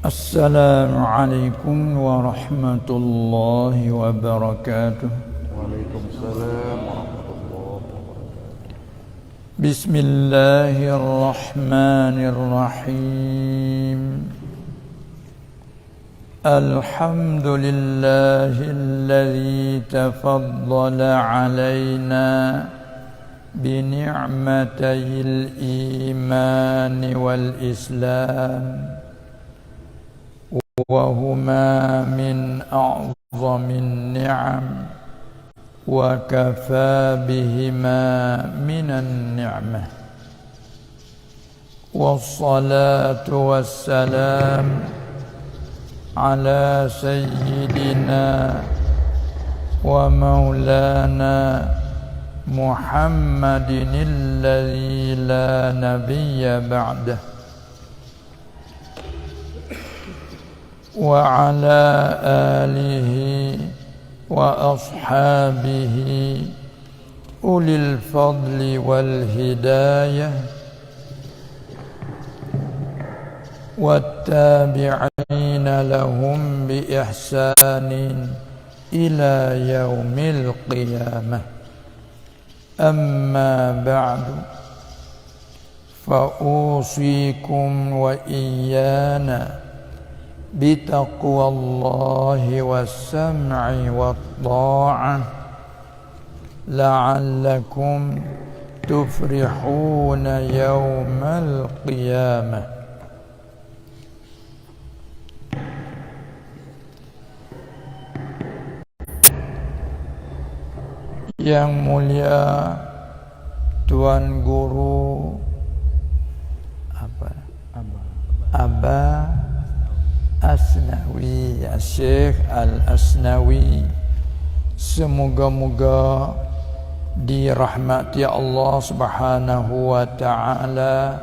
Assalamualaikum warahmatullahi wabarakatuh. Waalaikumsalam warahmatullahi wabarakatuh. Bismillahirrahmanirrahim. Alhamdulillahilladzi tafaddala alaina bini'matayil iman wal islam وهما من أعظم النعم وكفى بهما من النعمة والصلاة والسلام على سيدنا ومولانا محمد الذي لا نبي بعده وعلى آله وأصحابه أولي الفضل والهداية والتابعين لهم بإحسان إلى يوم القيامة أما بعد فأوصيكم وإيانا بتقوى الله والسمع والطاعة لعلكم تفرحون يوم القيامة. Yang mulia Tuan Guru Aba Asnawi, Syekh Al-Asnawi, semoga-moga dirahmati Allah Subhanahu wa taala,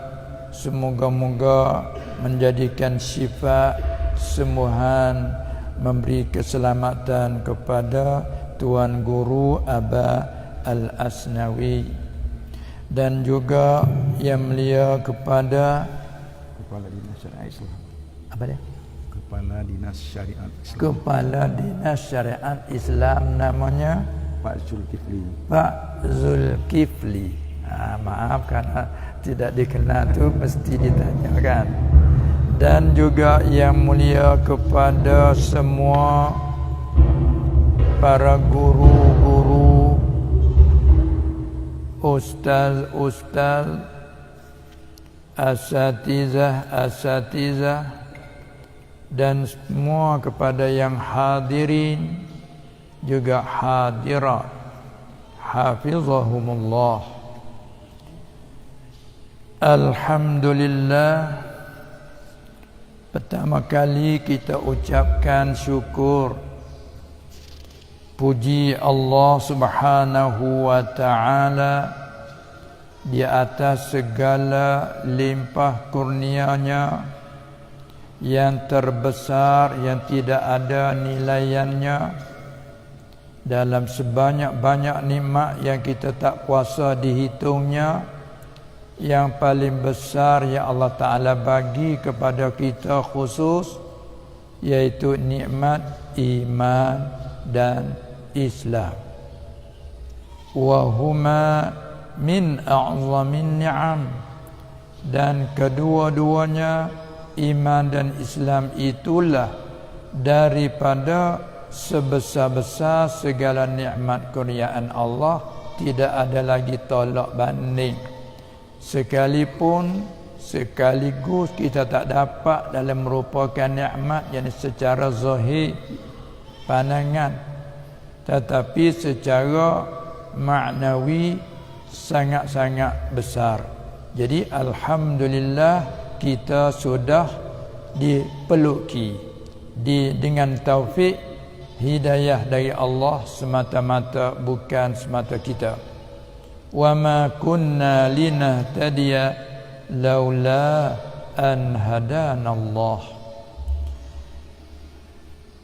semoga-moga menjadikan syifa, sembuhan, memberi keselamatan kepada Tuan Guru Aba Al-Asnawi, dan juga yang mulia kepada Kepala Dinas Syariat Islam. Apa dia? Kepala Dinas Syariat Islam. Kepala Dinas Syariat Islam, namanya Pak Zulkifli. Pak Zulkifli. Maaf karena tidak dikenal tu mesti ditanyakan. Dan juga yang mulia kepada semua para guru-guru, ustaz-ustaz, asatizah, dan semua kepada yang hadirin juga hadirat, hafizahumullah. Alhamdulillah, pertama kali kita ucapkan syukur, puji Allah Subhanahu wa ta'ala di atas segala limpah kurnianya yang terbesar, yang tidak ada nilaiannya, dalam sebanyak-banyak nikmat yang kita tak kuasa dihitungnya. Yang paling besar yang Allah Ta'ala bagi kepada kita khusus, yaitu nikmat iman dan Islam. Wahuma min a'zamin ni'am, dan kedua-duanya, iman dan Islam, itulah daripada sebesar-besar segala nikmat kurniaan Allah, tidak ada lagi tolak banding. Sekalipun sekaligus kita tak dapat dalam merupakan nikmat yang secara zahir pandangan, tetapi secara maknawi sangat-sangat besar. Jadi alhamdulillah, kita sudah dipeluki dengan taufik hidayah dari Allah semata-mata, bukan semata kita. Wa ma kunna linahtadiya laula an hadanallah.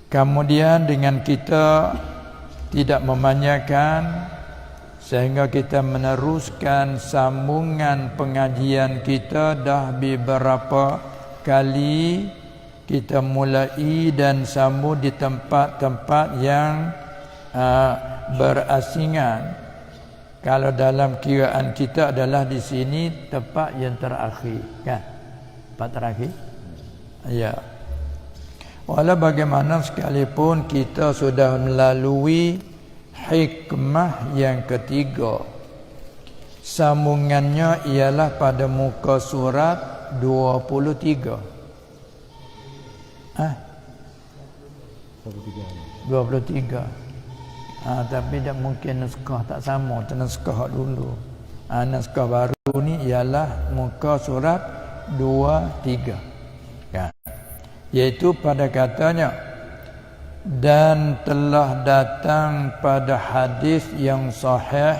Kemudian dengan kita tidak memanjakan, sehingga kita meneruskan sambungan pengajian kita dah beberapa kali kita mulai dan sambung di tempat-tempat yang berasingan. Kalau dalam kiraan kita adalah di sini tempat yang terakhir, kan? Tempat terakhir. Ya. Walau bagaimana sekalipun kita sudah melalui hikmah yang ketiga. Sambungannya ialah pada muka surat 23. 23. Tapi tak mungkin naskah tak sama, naskah dulu. Naskah baru ni ialah muka surat 23. Ya. Iaitu pada katanya, dan telah datang pada hadis yang sahih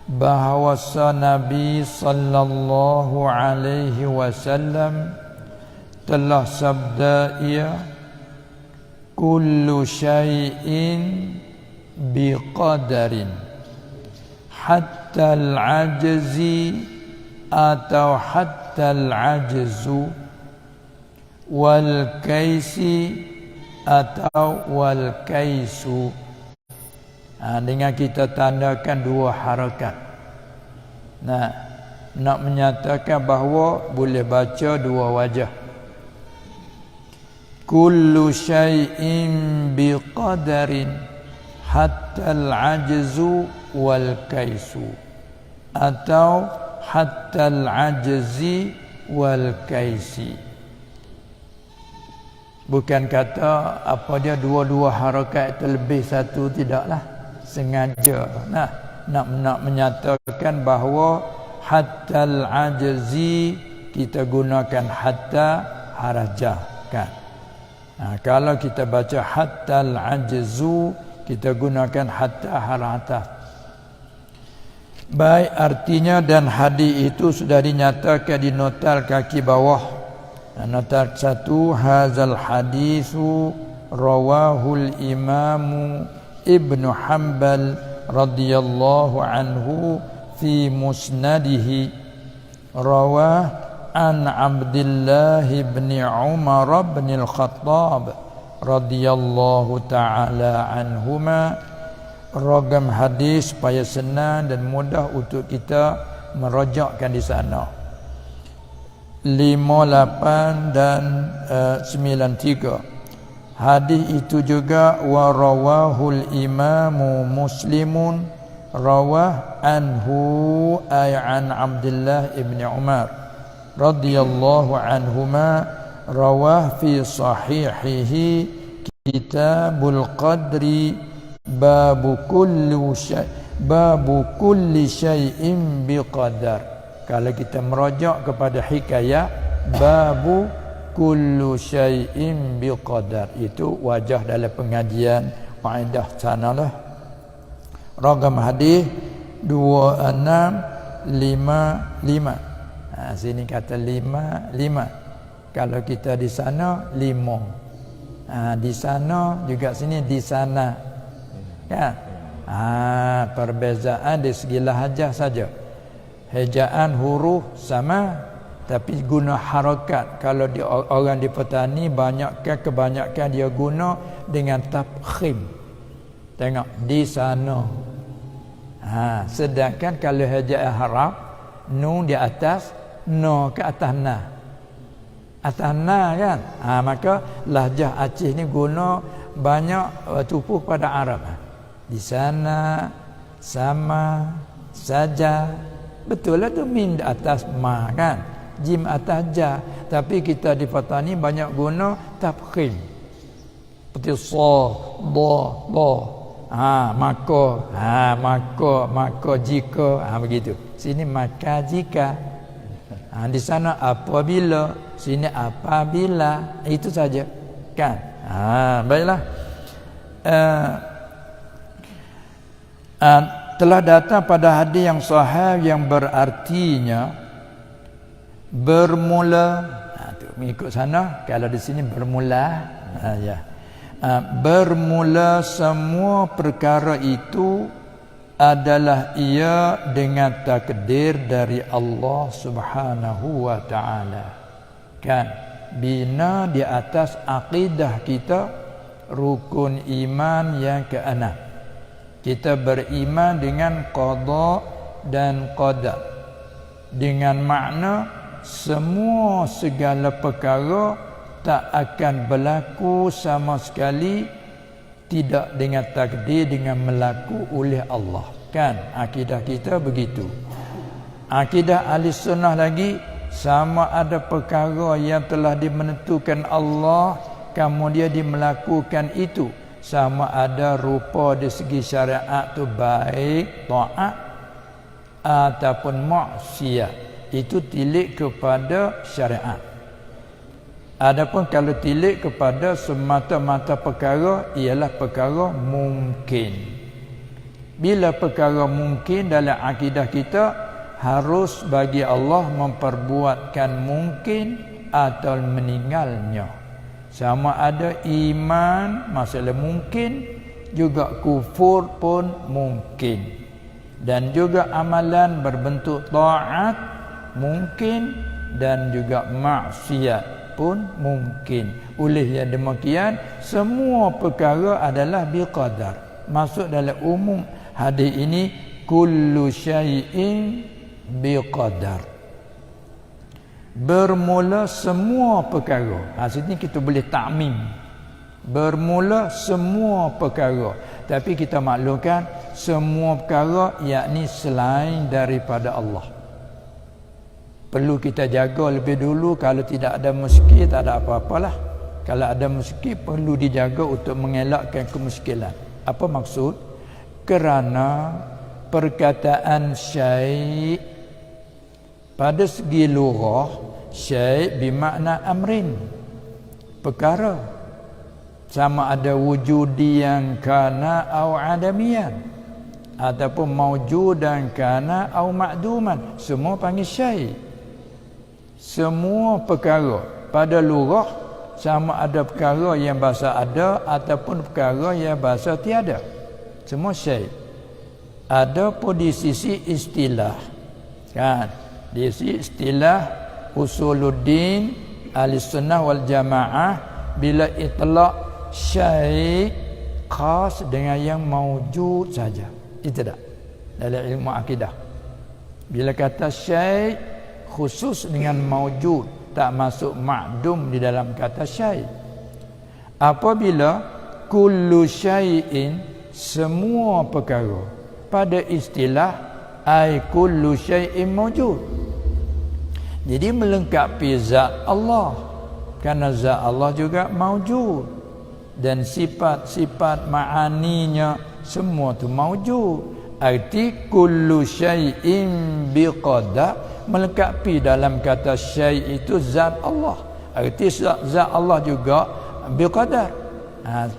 bahawa Nabi sallallahu alaihi wasallam telah sabda ia, kullu syai'in biqadarin hatta al-ajzi atau hatta al-ajzu wal kaisi atau wal kaisu. Dengan kita tandakan dua harakat. Nak menyatakan bahawa boleh baca dua wajah. Kullu syai'in biqadarin hatta al-ajzu wal kaisu atau hatta al-ajzi wal kaisi. Bukan kata apa dia dua-dua harakat terlebih satu, tidaklah, sengaja. Nak menyatakan bahawa hatta al-ajzi kita gunakan hatta harajah, kan? Kalau kita baca hatta al-ajzu kita gunakan hatta harata. Baik, artinya dan hadis itu sudah dinyatakan di notal kaki bawah. Notal 1, hazal hadisu rawahul imamu Ibnu Hanbal radhiyallahu anhu fi musnadihi rawah an Abdullah bin Umar bin al-Khattab radhiyallahu ta'ala anhuma. Ragam hadis supaya senang dan mudah untuk kita merujakkan di sana. 58 dan 93. Hadis itu juga wa rawahul imamu Muslimun rawah anhu ay an Abdullah ibn Umar radhiyallahu anhuma rawah fi sahihihi kitabul qadri babu kulli syai'in biqadar. Kalau kita merujuk kepada hikayat babu kullu syai'in biqadar, itu wajah dalam pengajian faedah sanalah. Ragam hadis 2655. Sini kata 55. Kalau kita di sana 5. Di sana juga sini di sana. Kan? Perbezaan di segi lahjah saja. Hejaan huruf sama tapi guna harakat. Kalau orang di petani kebanyakan dia guna dengan tafkhim. Tengok di sana. Sedangkan kalau hejaan Arab nun di atas, no ke atas na. Atas na kan. Maka lahjah Aceh ni guna banyak tupu pada Arab. Di sana, sama, saja. Betul lah tu min di atas ma kan. Jim atas ja. Tapi kita di petani banyak guna tafkhim. Seperti so, do, maka, jika, begitu. Sini maka jika. Di sana apabila, sini apabila, itu saja. Kan? Baiklah. Telah datang pada hadis yang sahih yang berartinya bermula. Tu mengikut sana. Kalau di sini bermula, bermula semua perkara itu adalah ia dengan takdir dari Allah Subhanahu wa taala. Kan? bina di atas akidah kita rukun iman yang keenam. Kita beriman dengan qada dan qadar, dengan makna semua segala perkara tak akan berlaku sama sekali tidak dengan takdir, dengan berlaku oleh Allah. Kan akidah kita begitu. Akidah ahli sunnah lagi, sama ada perkara yang telah dimenentukan Allah, kemudian dia melakukan itu, sama ada rupa di segi syariat tu baik taat ataupun maksiat, itu tilik kepada syariat. Adapun kalau tilik kepada semata-mata perkara, ialah perkara mungkin. Bila perkara mungkin dalam akidah kita, harus bagi Allah memperbuatkan mungkin atau meninggalnya. Sama ada iman, masalah mungkin, juga kufur pun mungkin. Dan juga amalan berbentuk taat mungkin, dan juga maksiat pun mungkin. Oleh yang demikian, semua perkara adalah biqadar. Masuk dalam umum hadis ini, kullu syai'in biqadar. Bermula semua perkara. Sini kita boleh takmim. Bermula semua perkara. Tapi kita maklumkan semua perkara yakni selain daripada Allah. Perlu kita jaga lebih dulu. Kalau tidak ada muskil, tak ada apa-apalah. Kalau ada muskil, perlu dijaga untuk mengelakkan kemuskilan. Apa maksud? Kerana perkataan syai' pada segi lughah, syai' bermakna amrin, perkara. Sama ada wujudiyan kana au adamiyan, ataupun maujudan kana au ma'duman, semua panggil syai'. Semua perkara pada lughah, sama ada perkara yang bahasa ada ataupun perkara yang bahasa tiada, semua syai'. Ada pun di sisi istilah, kan, di sisi istilah usuluddin ahlussunnah wal jamaah, bila itlaq syai' khas dengan yang maujud saja, itu tak dalam ilmu akidah. Bila kata syai' khusus dengan maujud, tak masuk ma'dum di dalam kata syai'. Apabila kullu syai'in, semua perkara, pada istilah ai kullu syai'in maujud, jadi melengkapi zat Allah, kerana zat Allah juga maujud, dan sifat-sifat ma'aninya semua tu maujud. Arti kullu syai'in biqadar, melengkapi dalam kata syai' itu zat Allah. Arti zat Allah juga biqadar.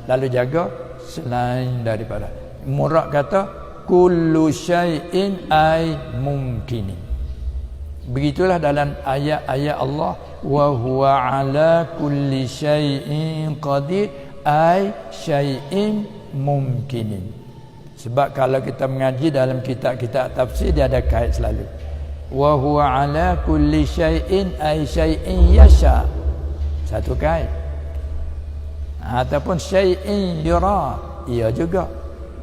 Lalu jaga selain daripada. Murad kata kullu syai'in ay mungkinin. Begitulah dalam ayat-ayat Allah, wa huwa ala kulli syai'in qadir ay syai'in mumkinin. Sebab kalau kita mengaji dalam kitab-kitab tafsir, dia ada kait selalu. Wa huwa ala kulli syai'in ay syai'in yasha. Satu kait. Ataupun syai'in yura, ia juga.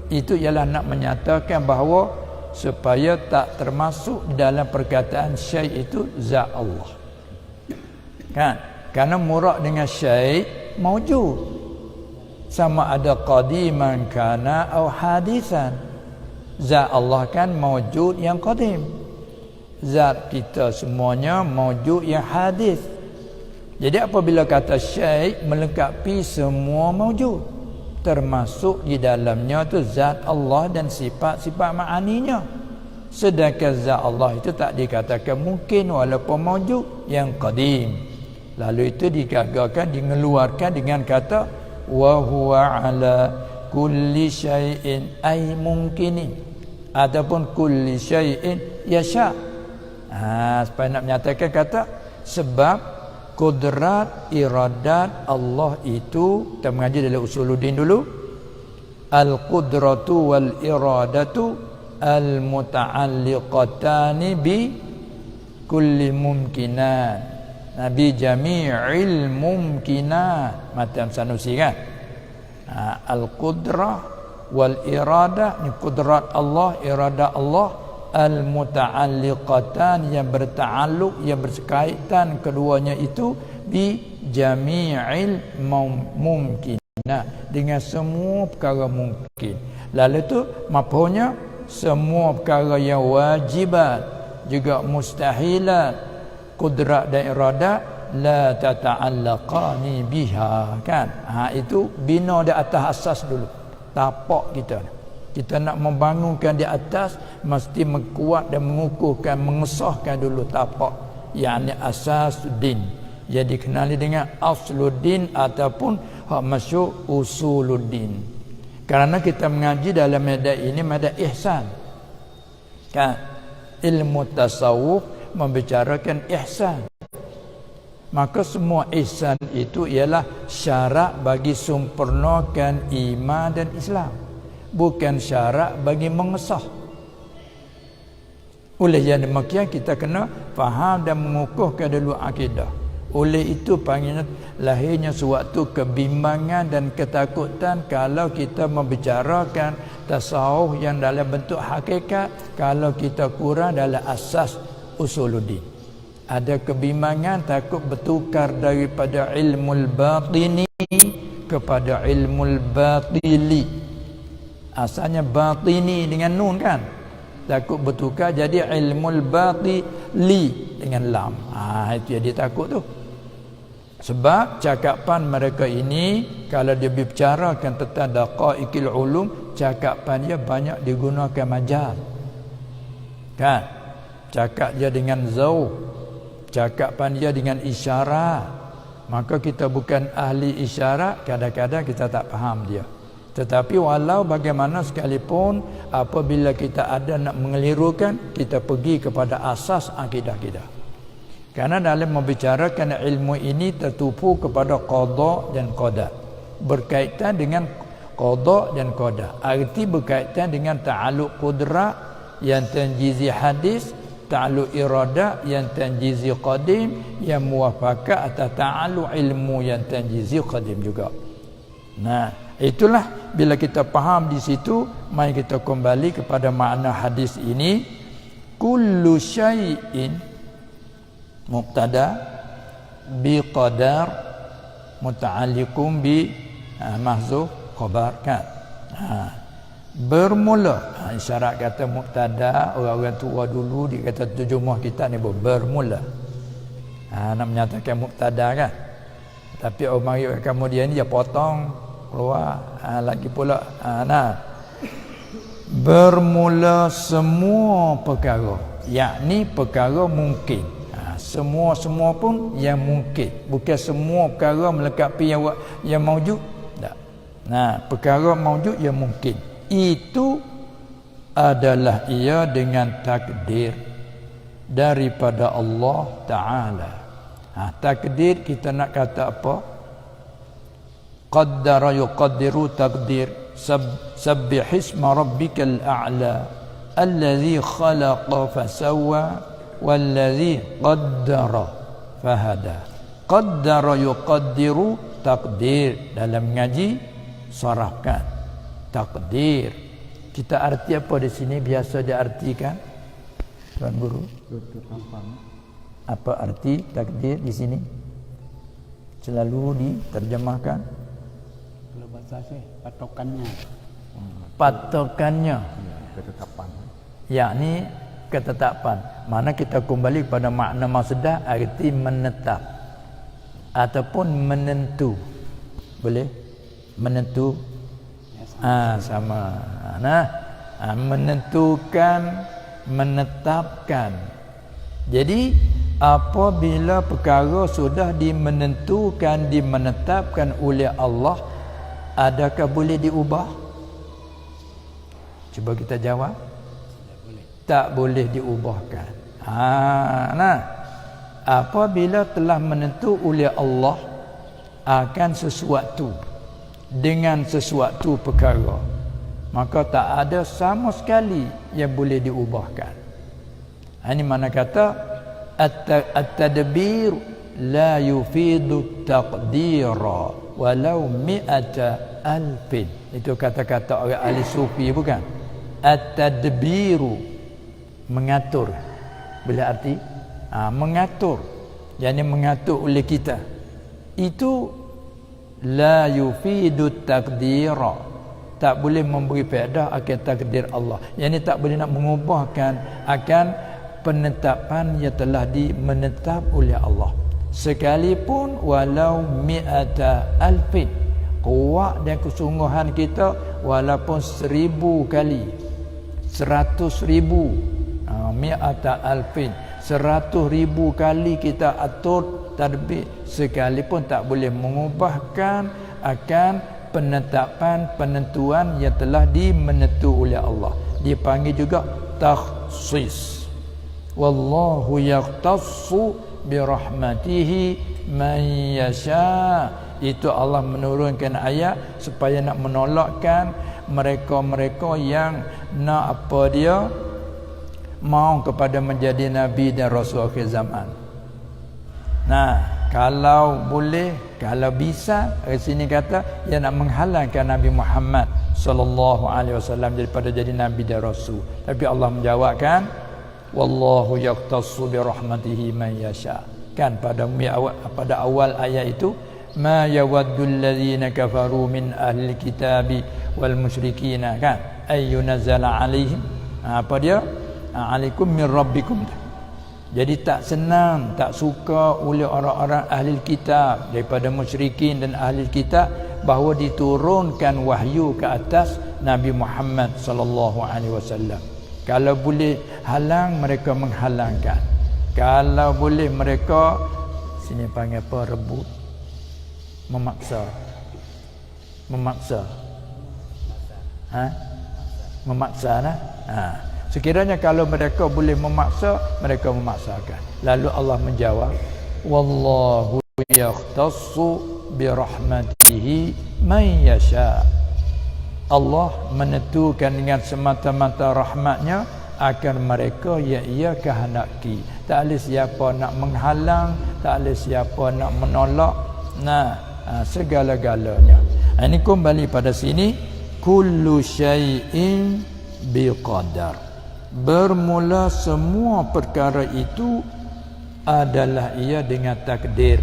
Itu ialah nak menyatakan bahawa supaya tak termasuk dalam perkataan syai' itu zat Allah. Kan? Karena murad dengan syai' maujud. Sama ada qadiman kana atau hadisan. Zat Allah kan maujud yang qadim. Zat kita semuanya maujud yang hadis. Jadi apabila kata syai' melengkapi semua maujud, termasuk di dalamnya tu zat Allah dan sifat-sifat ma'aninya. Sedangkan zat Allah itu tak dikatakan mungkin walaupun maujud yang qadim. Lalu itu digagalkan, mengeluarkan dengan kata wa huwa ala kulli syai'in ay mungkinin, ataupun kulli syai'in yasha. Supaya nak menyatakan kata sebab kudrat iradat Allah itu, kita mengaji dalam usuluddin dulu, al-qudratu wal iradatu al-muta'alliqatani bi kulli mumkinan. Nabi jami'il mumkinat macam Sanusi kan. Al-qudrah wal iradah, ni kudrat Allah, iradah Allah, al-muta'alliqatan yang berta'alluq, yang berkaitan keduanya itu bi jami'il mumkinat, dengan semua perkara mungkin. Lalu tu mafhumnya semua perkara yang wajibat juga mustahilat, kudrat dan iradat la tata'allaqani biha kan. Itu bina di atas asas dulu, tapak kita nak membangunkan di atas mesti menguat dan mengukuhkan, mengesahkan dulu tapak, yakni asas din. Jadi dikenali dengan asluddin ataupun hak masyhur usuluddin. Kerana kita mengaji dalam medan ini medan ihsan kan, ilmu tasawuf membicarakan ihsan. Maka semua ihsan itu ialah syarat bagi sempurnakan iman dan Islam, bukan syarat bagi mengesah. Oleh yang demikian kita kena faham dan mengukuhkan dulu akidah. Oleh itu panggilnya lahirnya suatu kebimbangan dan ketakutan kalau kita membicarakan tasawuf yang dalam bentuk hakikat, kalau kita kurang dalam asas usuluddin. Ada kebimbangan, takut bertukar daripada ilmu batini kepada ilmu batili. Asalnya batini dengan nun kan, takut bertukar jadi ilmu batili dengan lam. Itu yang dia takut tu. Sebab cakapan mereka ini kalau dia bicarakan tentang daqaiqil ulum, cakapan dia banyak digunakan majaz kan. Cakap dia dengan zauq, cakapan dia dengan isyarat. Maka kita bukan ahli isyarat, kadang-kadang kita tak faham dia. Tetapi walau bagaimana sekalipun, apabila kita ada nak mengelirukan, kita pergi kepada asas akidah kita. Karena dalam membicarakan ilmu ini tertumpu kepada qada dan qadar, berkaitan dengan qada dan qadar. Arti berkaitan dengan ta'alluq qudrat yang tanjizi hadis, ta'alluq iradah yang tanjizi qadim, yang muwafaqah atas ta'alluq ilmu yang tanjizi qadim juga. Nah, itulah bila kita faham di situ, mari kita kembali kepada makna hadis ini. Kullu syai'in mubtada bi qadar muta'alliqun bi mahzuf khabar kan. Bermula, isyarat kata mubtada, orang-orang tua dulu dia kata terjemah kita ni bermula. Nak menyatakan mubtada kan. Tapi orang kemudian dia potong keluar lagi pula. Bermula semua perkara, yakni perkara mungkin. Semua pun yang mungkin, bukan semua perkara melengkapi yang maujud. Tak. Perkara maujud yang mungkin itu adalah ia dengan takdir daripada Allah Ta'ala. Takdir kita nak kata apa? Qaddara yuqaddiru takdir. Sabbihisma rabbikal a'la alladhi khalaqa fasawwa walladhi qaddara fahada. Qaddara yuqaddiru takdir. Dalam ngaji sarafkan takdir. Kita arti apa di sini biasa diartikan Tuan Guru? Apa arti takdir di sini? Selalu diterjemahkan kalau bahasa saya patokannya. Patokannya. Ketetapan. Yakni ketetapan. Mana kita kembali pada makna masdar, arti menetap ataupun menentu. Boleh? Menentu. Sama. Menentukan, menetapkan. Jadi apabila perkara sudah dimenentukan, dimenetapkan oleh Allah, adakah boleh diubah? Cuba kita jawab. Tak boleh diubahkan. Apabila telah menentu oleh Allah akan sesuatu dengan sesuatu perkara, maka tak ada sama sekali yang boleh diubahkan. Ini mana kata at-tadbir la yufidu taqdira walau mi'ata alfin. Itu kata-kata orang ahli sufi bukan? At-tadbiru, mengatur. Bila arti mengatur, yakni mengatur oleh kita. Itu la yufidu taqdira, tak boleh memberi faedah akan takdir Allah. Yakni tak boleh nak mengubahkan akan penetapan yang telah dimenetap oleh Allah. Sekalipun walau mi'ata alfin, kuat dan kesungguhan kita walaupun 1000 kali, 100,000, mi'ata alfin, 100,000 kali kita atur tadbir, sekalipun tak boleh mengubahkan akan penetapan penentuan yang telah dimenentu oleh Allah. Dipanggil juga takhsis. Wallahu yaqtassu birahmatihi man yasha. Itu Allah menurunkan ayat supaya nak menolakkan mereka-mereka yang nak apa dia, mau kepada menjadi nabi dan rasul akhir zaman. Nah, kalau boleh, kalau bisa, di sini kata dia nak menghalangkan Nabi Muhammad sallallahu alaihi wasallam daripada jadi nabi dan rasul. Tapi Allah menjawabkan, wallahu yaqtassu bi rahmatihi man yasha. Kan pada awal ayat itu, ma yawaddul ladzina kafaru min ahli kitabi wal musyrikin, kan, ayyunazala alaihim, apa dia, alaikum min rabbikum. Jadi tak senang, tak suka oleh orang-orang ahli kitab daripada musyrikin dan ahli kitab bahawa diturunkan wahyu ke atas Nabi Muhammad sallallahu alaihi wasallam. Kalau boleh halang, mereka menghalangkan. Kalau boleh mereka, sini panggil apa, rebut, memaksa. Memaksa nah. Sekiranya kalau mereka boleh memaksa, mereka memaksakan. Lalu Allah menjawab, wallahu yaqtassu bi rahmatihi man yasha. Allah menentukan dengan semata-mata rahmatnya akan mereka yang ia kehendaki. Tak ada siapa nak menghalang, tak ada siapa nak menolak. Segala-galanya. Ini kembali pada sini, kullu syai'in biqadar. Bermula semua perkara itu adalah ia dengan takdir,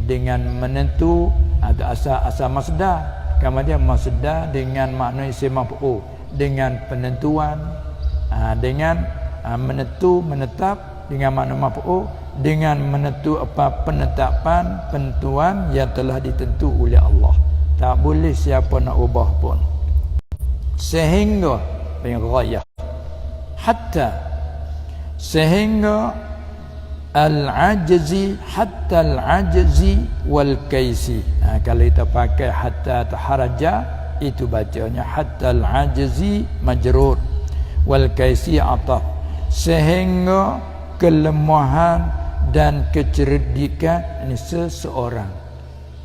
dengan menentu. Ada asal masdar, kemudian masdar dengan makna isim maf'ul, dengan penentuan, dengan menentu, menetap, dengan makna maf'ul, dengan menentu apa, penetapan, penentuan yang telah ditentu oleh Allah. Tak boleh siapa nak ubah pun. Sehingga ghayah, hatta, sehingga al-ajzi, hatta al-ajzi wal kaisi. Kalau kita pakai hatta taharaja, itu bacanya hatta al-ajzi majrur, wal kaisi ataf. Sehingga kelemahan dan kecerdikan ini seseorang.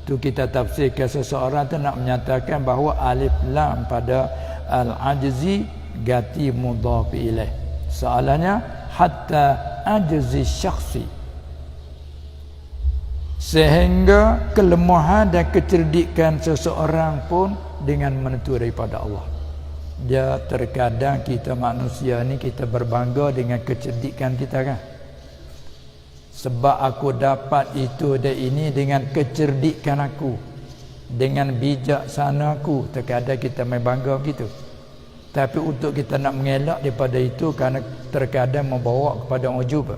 Tu kita tafsirkan seseorang tu nak menyatakan bahawa alif lam pada al-ajzi ganti mudhaf ilaih. Soalannya hatta ajzi syakhsi, sehingga kelemahan dan kecerdikan seseorang pun dengan menentu daripada Allah. Dia terkadang kita manusia ni kita berbangga dengan kecerdikan kita, kan? Sebab aku dapat itu dan ini dengan kecerdikan aku, dengan bijaksana aku. Terkadang kita main bangga begitu. Tapi untuk kita nak mengelak daripada itu, kerana terkadang membawa kepada ujub,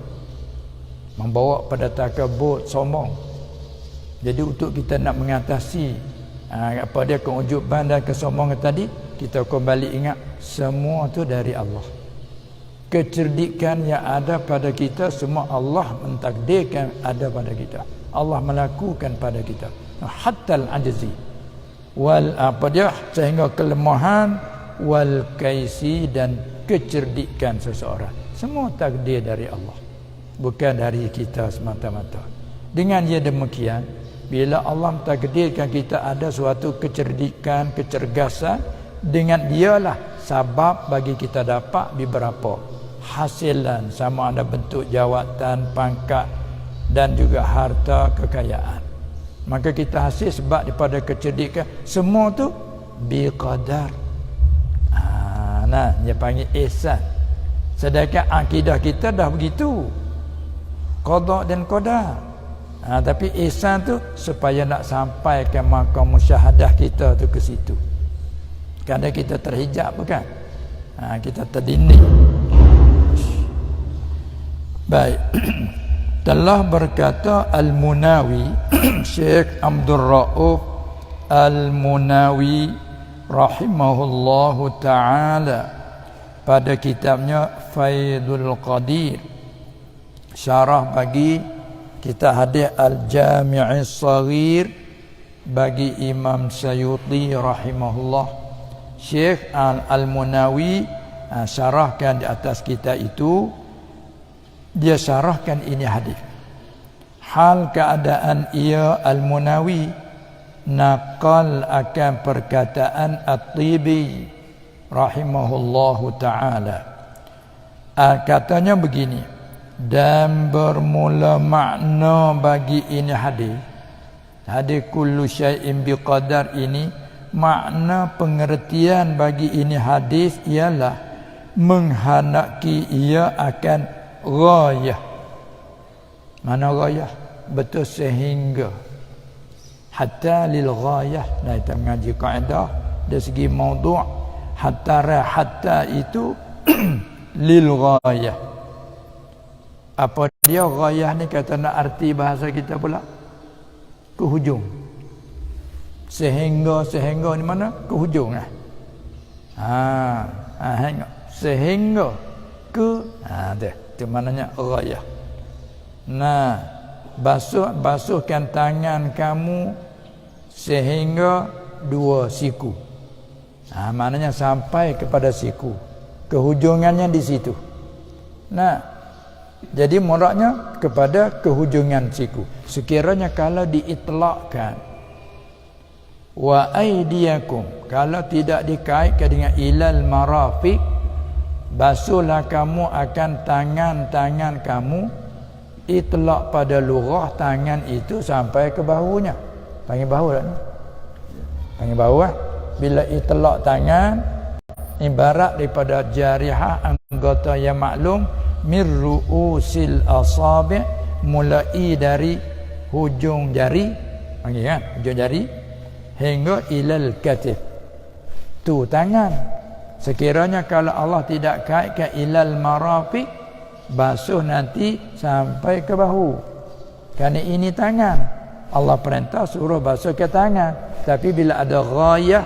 membawa kepada takabur, sombong. Jadi untuk kita nak mengatasi apa dia keujuban dan kesombongan tadi, kita kembali ingat semua tu dari Allah. Kecerdikan yang ada pada kita semua Allah mentakdirkan ada pada kita. Allah melakukan pada kita. Hatta al-ajzi wal apa dia, sehingga kelemahan, wal kaisi, dan kecerdikan seseorang. Semua takdir dari Allah, bukan dari kita semata-mata. Dengan ia demikian, bila Allah takdirkan kita ada suatu kecerdikan, kecergasan, dengan dialah sebab bagi kita dapat beberapa hasilan, sama ada bentuk jawatan, pangkat, dan juga harta kekayaan. Maka kita hasil sebab daripada kecerdikan. Semua tu biqadar. Nah, dia panggil ihsan. Sedangkan akidah kita dah begitu, qada dan qadar. Tapi ihsan tu supaya nak sampai ke maqam musyahadah kita tu ke situ. Kadang kita terhijab bukan? Kita terdinding. Baik. Telah berkata Al-Munawi, Syekh Abdul Rauf Al-Munawi rahimahullahu ta'ala pada kitabnya Faidul Qadir, syarah bagi kita hadis Al-Jami' As-Saghir bagi Imam Sayuti rahimahullah. Syekh Al-Munawi syarahkan di atas kita itu, dia syarahkan ini hadis. Hal keadaan ia Al-Munawi naqal akan perkataan At-Tibi rahimahullahu ta'ala. Katanya begini, dan bermula makna bagi ini hadis kullu syai'in biqadar ini, makna pengertian bagi ini hadis ialah menghendaki ia akan ghayah. Mana ghayah? Betul, sehingga. Hatta lil ghayah. Nah, kita mengaji kaedah dari segi maudhu', hatta itu lil ghayah. Apa dia ghayah ni? Kata nak arti bahasa kita pula, ke hujung. Sehingga ni mana? Ke hujung lah. Sehingga ke itu maknanya ghayah. Nah, basuhkan tangan kamu sehingga 2 siku. Maknanya sampai kepada siku. Kehujungannya di situ. Nah, jadi muraknya kepada kehujungan siku. Sekiranya kalau diitlaqkan wa aydiyakum, kalau tidak dikaitkan dengan ilal marafiq, basuhlah kamu akan tangan-tangan kamu. Itlaq pada lughah tangan itu sampai ke bahunya. Panggil bahu tak ni? Panggil bahu lah. Bila itlaq tangan, ibarat daripada jarihah, anggota yang maklum, min ru'usil asabi', mulai dari hujung jari, panggil kan, hujung jari, hingga ilal katif. Tu tangan. Sekiranya kalau Allah tidak kaitkan ilal marafiq, basuh nanti sampai ke bahu. Kerana ini tangan, Allah perintah suruh basuh ke tangan. Tapi bila ada ghayah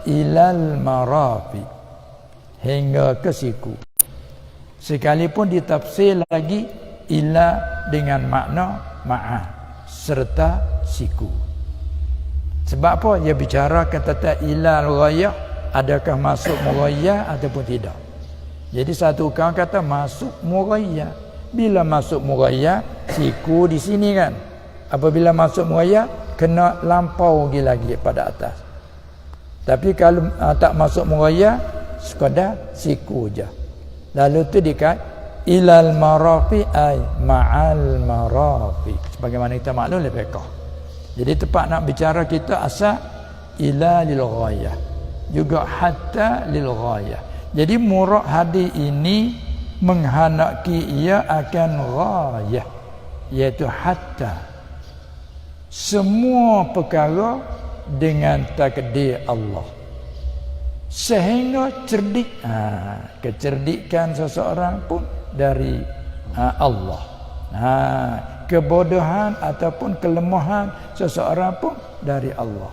ilal marafi, hingga ke siku. Sekalipun ditafsir lagi ila dengan makna ma'a serta siku. Sebab apa? Dia bicara kata ilal ghayah, adakah masuk mughayyah ataupun tidak. Jadi satu kaum kata masuk mughayyah. Bila masuk mughayyah, siku di sini kan. Apabila masuk mughayyah, kena lampau lagi pada atas. Tapi kalau tak masuk mughayyah, sekadar siku je. Lalu tu dikait ilal marafi ay ma'al marafi. Sebagaimana kita maklum oleh fiqh. Jadi tepat nak bicara kita asal ila lil ghayah, juga hatta lil ghayah. Jadi murad hadis ini menghendaki ia akan ghayah, iaitu hatta. Semua perkara dengan takdir Allah. Sehingga cerdik, kecerdikan seseorang pun dari Allah. Kebodohan ataupun kelemahan seseorang pun dari Allah.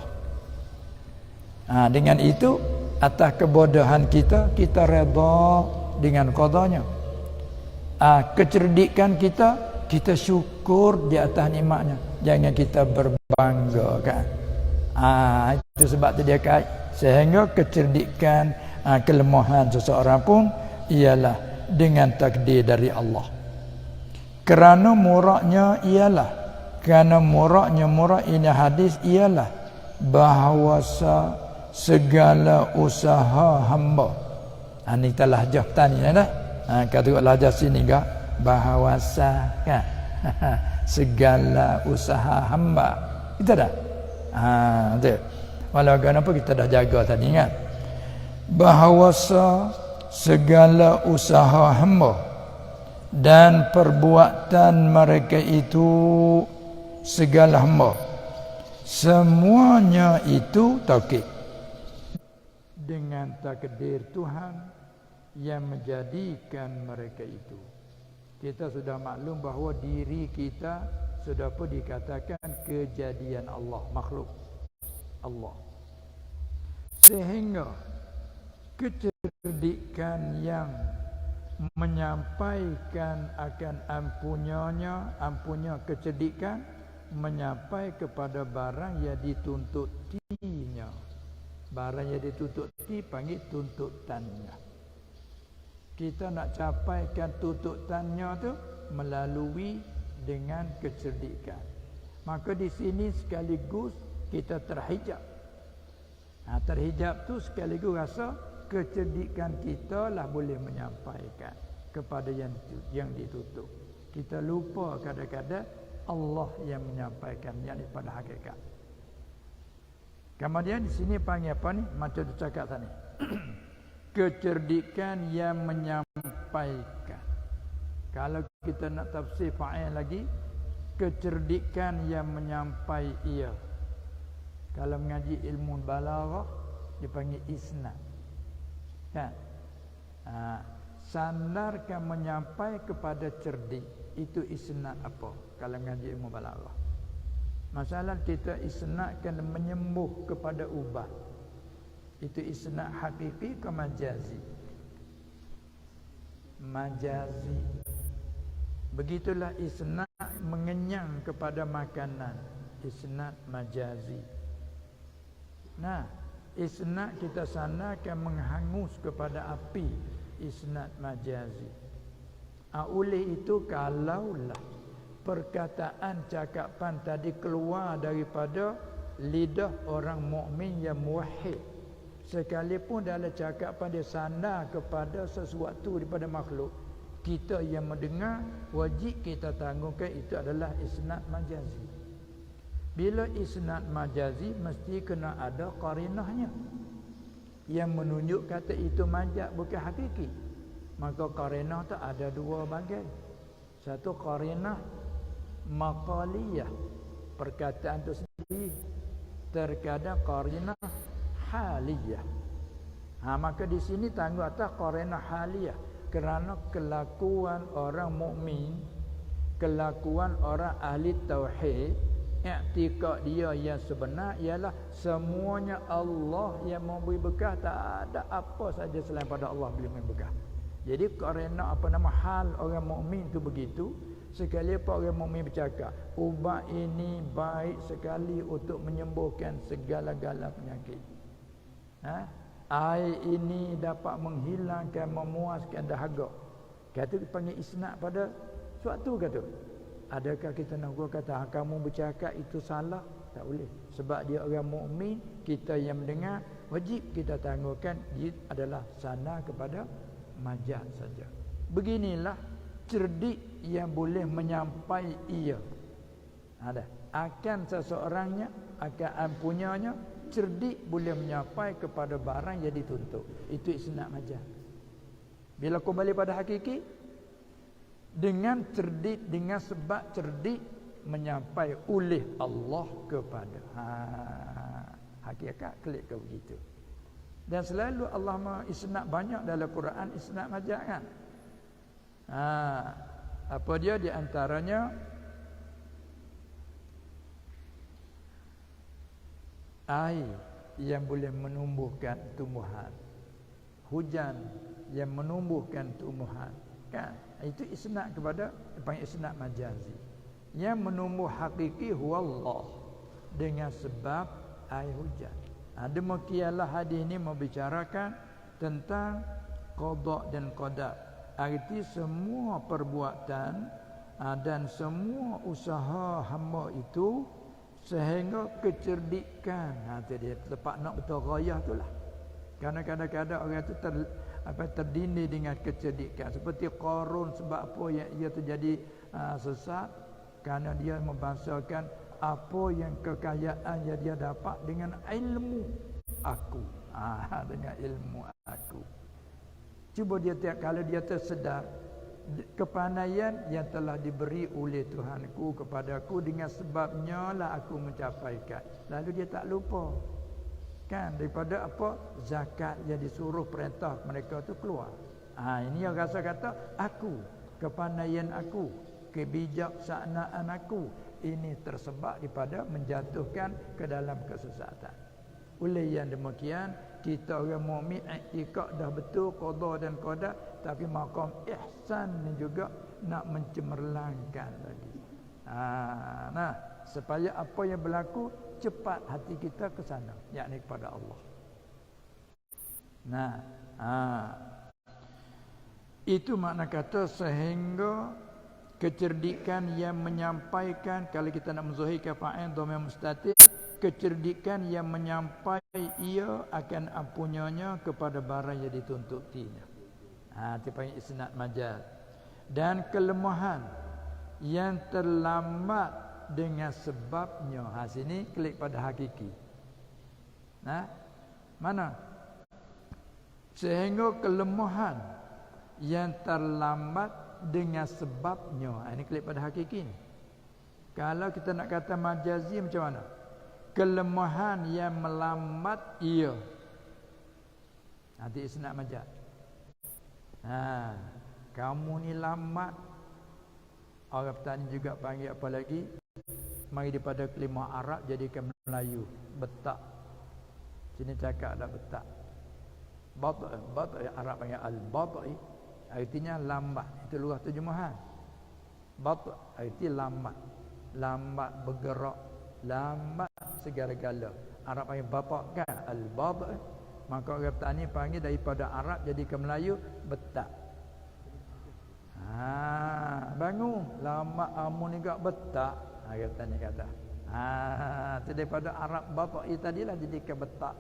Dengan itu, atas kebodohan kita redha dengan qadanya. Kecerdikan kita syukur di atas nikmatnya. Jangan kita berbangga kan. Itu sebab tu dia kait. Sehingga kecerdikan, kelemahan seseorang pun ialah dengan takdir dari Allah. Kerana muraknya murad ini hadis ialah bahawasa segala usaha hamba. Ini kita lahjah tani dah. Kata lahjah sini gak bahawasa kan. segala usaha hamba. Kita dah. Tu. Walau kenapa kita dah jaga tadi kan. Bahawasa segala usaha hamba dan perbuatan mereka itu segala hamba semuanya itu taukid dengan takdir Tuhan yang menjadikan mereka itu. Kita sudah maklum bahawa diri kita sudah pun dikatakan kejadian Allah, makhluk Allah. Sehingga kecerdikan yang menyampaikan akan ampunnya kecerdikan menyampai kepada barang yang dituntutinya. Barang yang ditututi panggil tuntutannya. Kita nak capaikan tuntutannya tu melalui dengan kecerdikan. Maka di sini sekaligus kita terhijab. Terhijab tu sekaligus rasa kecerdikan kita lah boleh menyampaikan kepada yang ditutup. Kita lupa kadang-kadang Allah yang menyampaikan yang pada hakikat. Kemudian di sini panggil apa ni? Macam tu cakap tadi. Kecerdikan yang menyampaikan. Kalau kita nak tafsir fa'il lagi, kecerdikan yang menyampai ia. Kalau mengaji ilmu balaghah dipanggil isnad. Kan? Sandarkan menyampai kepada cerdik. Itu isnad apa? Kalau mengaji ilmu balaghah. Masalah kita isnadkan menyembuh kepada ubah. Itu isnad hakiki ke majazi? Majazi. Begitulah isnad mengenyang kepada makanan. Isnad majazi. Nah, isnad kita sanakan menghangus kepada api. Isnad majazi. Oleh itu kalaulah perkataan cakapan tadi keluar daripada lidah orang mukmin yang muwahhid, sekalipun dalam cakapan dia sandar kepada sesuatu daripada makhluk, kita yang mendengar wajib kita tangguhkan itu adalah isnad majazi. Bila isnad majazi mesti kena ada qarinahnya yang menunjuk kata itu majaz bukan hakiki. Maka qarinah tu ada dua bahagian. Satu qarinah maqaliyah, perkataan itu sendiri. Terkadang qarinah haliyah. Maka di sini tangguh atas qarinah haliyah kerana kelakuan orang mukmin, kelakuan orang ahli tauhid, i'tiqad dia yang sebenar ialah semuanya Allah yang memberi berkah, tak ada apa saja selain pada Allah boleh memberi berkah. Jadi kerana apa nama hal orang mukmin tu begitu, sekali apa orang mukmin bercakap, ubat ini baik sekali untuk menyembuhkan segala-gala penyakit. Air ini dapat menghilangkan, memuaskan dahaga. Kata dipanggil isnad pada suatu kata. Adakah kita nak kata kamu bercakap itu salah? Tak boleh. Sebab dia orang mukmin, kita yang mendengar wajib kita tangguhkan dia adalah sana kepada majaz saja. Beginilah cerdik yang boleh menyampai ia. Ada akan seseorangnya, akan ampunyanya, cerdik boleh menyampai kepada barang yang dituntut. Itu isnad majaz. Bila kembali pada hakiki, dengan cerdik, dengan sebab cerdik menyampai oleh Allah kepada hakikat klik ke begitu. Dan selalu Allah isnad banyak dalam Quran, isnad majaz kan. Apa dia di antaranya air yang boleh menumbuhkan tumbuhan, hujan yang menumbuhkan tumbuhan kan. Itu isnad kepada panggil isnad majazi. Yang menumbuh hakiki huwallah dengan sebab air hujan. Demikianlah hadis ini membicarakan tentang qada dan qadar. Arti semua perbuatan dan semua usaha hamba itu sehingga kecerdikan. Dia tepat nak betul ghayah itulah. Karena kadang-kadang orang itu terdinding dengan kecerdikan. Seperti Qarun, sebab apa yang ia terjadi sesat, Kerana dia membahasakan apa yang kekayaan yang dia dapat dengan ilmu aku. Dengan ilmu aku. Cuba dia tiap kali dia tersedar kepandaian yang telah diberi oleh Tuhanku kepadaku, dengan sebabnya lah aku mencapaikan. Lalu dia tak lupa kan daripada apa zakat yang disuruh perintah mereka tu keluar. Ini yang rasa kata aku, kepandaian aku, kebijaksanaan aku ini tersebab daripada menjatuhkan ke dalam kesesatan. Oleh yang demikian, kita orang mukmin iktikad dah betul qada dan qadar, tapi maqam ihsan ni juga nak mencemerlangkan lagi. Nah, supaya apa yang berlaku cepat hati kita ke sana, yakni kepada Allah. Nah, itu makna kata sehingga kecerdikan yang menyampaikan, kalau kita nak menzahirkan fa'il dhamir mustatir, kecerdikan yang menyampai ia akan ampunannya kepada barang yang dituntutinya. Itu panggil isnad majaz. Dan kelemahan yang terlambat dengan sebabnya. Sini klik pada hakiki. Mana? Sehingga kelemahan yang terlambat dengan sebabnya. Ini klik pada hakiki ni. Kalau kita nak kata majazi macam mana? Kelemahan yang melambat ia. Nanti isnad majaz. Kamu ni lambat. Orang petani juga panggil apa lagi? Mari daripada kelimah Arab jadikan Melayu. Betak. Sini cakap ada betak. Batai Arab panggil al-batai. Artinya lambat. Itu luar terjemahan. Batai arti lambat. Lambat bergerak. Lambat segala-gala. Arab panggil batak kan, al-batai. Maka orang petani panggil daripada Arab jadi ke Melayu betak. Bangun lambat amun ni gak betak. Orang petani kata. Itu daripada Arab batak tadilah jadi ke betak.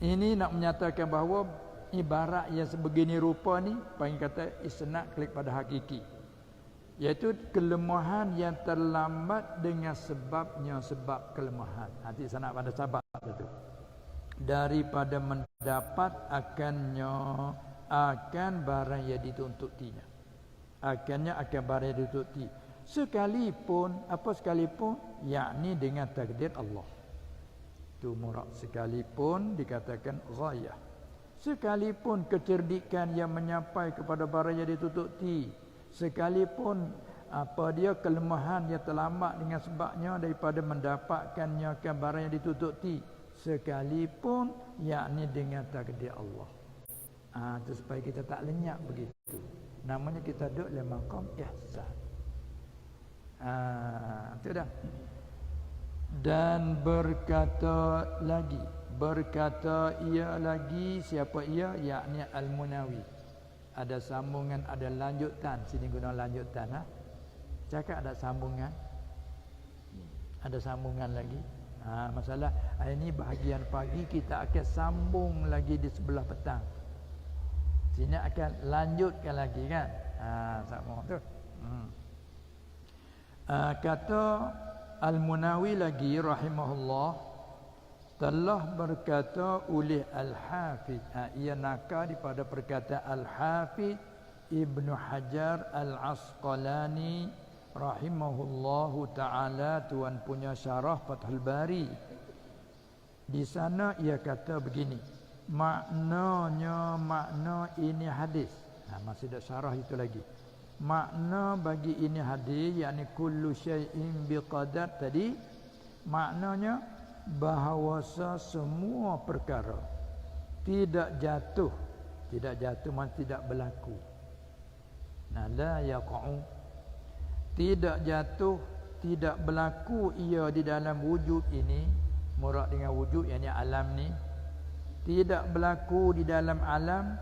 Ini nak menyatakan bahawa ibarat yang sebegini rupa ni panggil kata isnad klik pada hakiki, iaitu kelemahan yang terlambat dengan sebabnya, sebab kelemahan. Nanti sanad pada sebab itu. Daripada mendapat akan barang yang dituntutinya. Akannya akan barang yang ditututi. Sekalipun yakni dengan takdir Allah. Itu murad, sekalipun dikatakan ghayah. Sekalipun kecerdikan yang menyampai kepada barang yang ditututi, sekalipun kelemahan yang terlambat dengan sebabnya daripada mendapatkannya kan barang yang ditututi, sekalipun yakni dengan takdir Allah. Itu supaya kita tak lenyap begitu. Namanya kita duduk dalam maqam ihsan. Itu dah. Dan berkata ia lagi, siapa ia? Yakni Al-Munawi. Ada sambungan, ada lanjutan. Sini guna lanjutan. Cakap ada sambungan. Ada sambungan lagi. Masalah ini bahagian pagi kita akan sambung lagi di sebelah petang. Sini akan lanjutkan lagi kan. Sama tu. Kata Al-Munawi lagi rahimahullah, telah berkata oleh Al-Hafidh. Ia nakal daripada perkataan Al-Hafidh Ibnu Hajar Al-Asqalani rahimahullahu ta'ala, tuan punya syarah Fathul Bari. Di sana ia kata begini, makna ini hadis. Masih ada syarah itu lagi. Makna bagi ini hadis, yakni kullu syai'in biqadar tadi, maknanya bahawasa semua perkara tidak jatuh maksudnya tidak berlaku. La yaqa'u, tidak jatuh, tidak berlaku ia di dalam wujud ini. Murad dengan wujud yakni alam ni, tidak berlaku di dalam alam,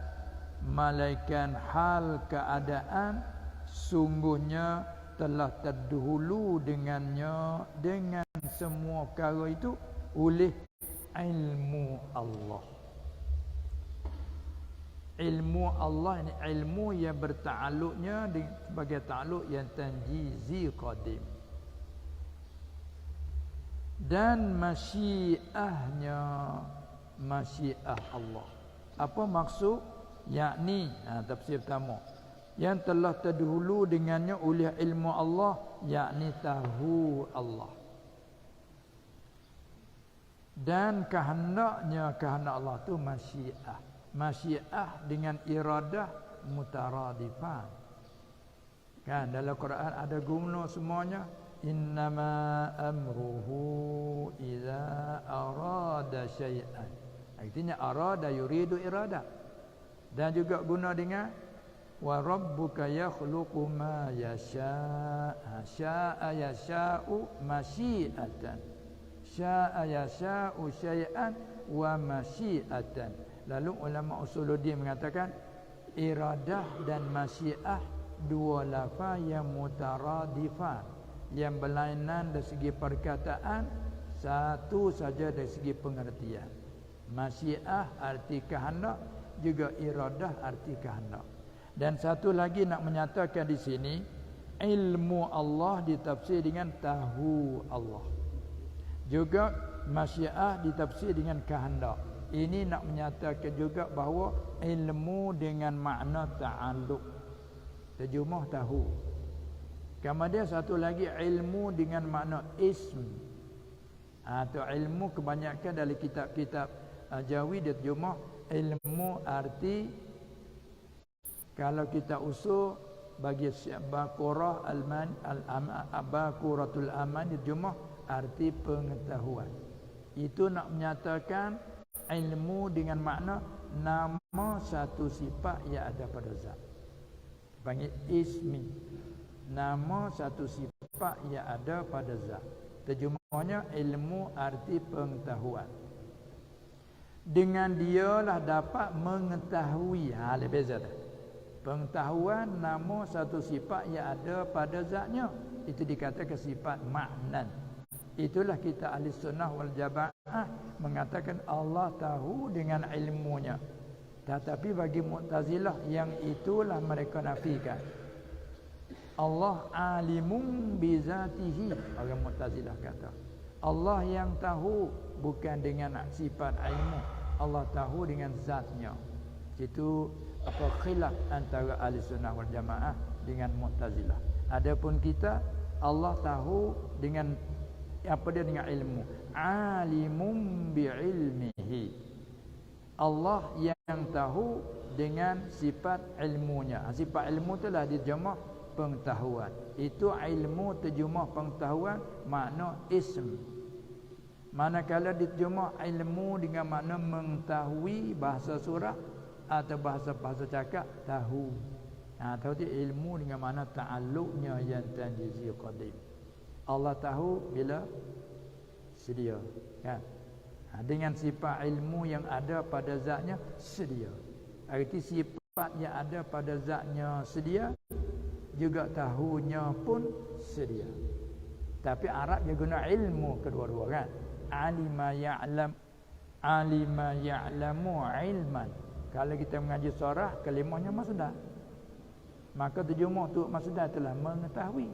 malaikat hal keadaan sungguhnya telah terdahulu dengannya, dengan semua perkara itu oleh ilmu Allah. Ilmu Allah ini ilmu yang bertakluknya sebagai takluk yang tanjizi qadim. Dan masyiahnya masyiah Allah. Apa maksud? Yakni tafsir pertama, yang telah terdahulu dengannya oleh ilmu Allah, yakni tahu Allah. Dan kehendaknya kehendak Allah tu masyiah. Masyiah dengan iradah mutaradifan. Kan dalam Quran ada guna semuanya. Innama amruhu idza arada syai'an. Artinya arada yuridu irada. Dan juga guna dengan wa rabbuka yakhluqu ma yasha'. Sya'a yasha'u masyiatan. Sya'a yasha'u syai'an wa masyiatan. Lalu ulama usuluddin mengatakan iradah dan masyiah dua lafaz yang mutaradifan, yang berlainan dari segi perkataan, satu saja dari segi pengertian. Masyiah arti kehendak, juga iradah arti kehendak. Dan satu lagi nak menyatakan di sini, ilmu Allah ditafsir dengan tahu Allah. Juga masyiah ditafsir dengan kehendak. Ini nak menyatakan juga bahawa ilmu dengan makna ta'alluq, terjemah tahu. Kemudian satu lagi ilmu dengan makna ism. Atau ilmu kebanyakan dalam kitab-kitab Jawi dia terjemah ilmu arti, kalau kita usul bagi Baqarah Baqaratul Aman dia terjemah arti pengetahuan. Itu nak menyatakan ilmu dengan makna nama satu sifat yang ada pada zat. Panggil ismi. Nama satu sifat yang ada pada zat. Terjemahnya ilmu arti pengetahuan. Dengan dialah dapat mengetahui. Lebih beza dah. Pengetahuan nama satu sifat yang ada pada zatnya. Itu dikatakan sifat maknan. Itulah kita ahli sunnah wal jamaah mengatakan Allah tahu dengan ilmunya. Tetapi bagi Mu'tazilah yang itulah mereka nafikan. Allah alimun bizatihi. Orang Mu'tazilah kata Allah yang tahu bukan dengan sifat ilmu. Allah tahu dengan zatnya. Itu apa khilaf antara ahli sunnah wal jamaah dengan Mu'tazilah. Adapun kita Allah tahu dengan apa dia dengan ilmu. Alimun bi'ilmihi. Allah yang tahu dengan sifat ilmunya. Sifat ilmu itulah diterjemah pengetahuan. Itu ilmu terjemah pengetahuan makna ism. Manakala diterjemah ilmu dengan makna mengetahui bahasa surah atau bahasa cakap tahu. Tahu tu ilmu dengan makna ta'alluqnya yang tanjizi qadim. Allah tahu bila sedia, kan? Dengan sifat ilmu yang ada pada zatnya sedia. Arti sifat yang ada pada zatnya sedia, juga tahunya pun sedia. Tapi Arab dia guna ilmu kedua-dua, kan? Alima ya'lamu ilman. Kalau kita mengaji surah, kalimahnya masdar. Maka terjemah tu masdar telah mengetahui.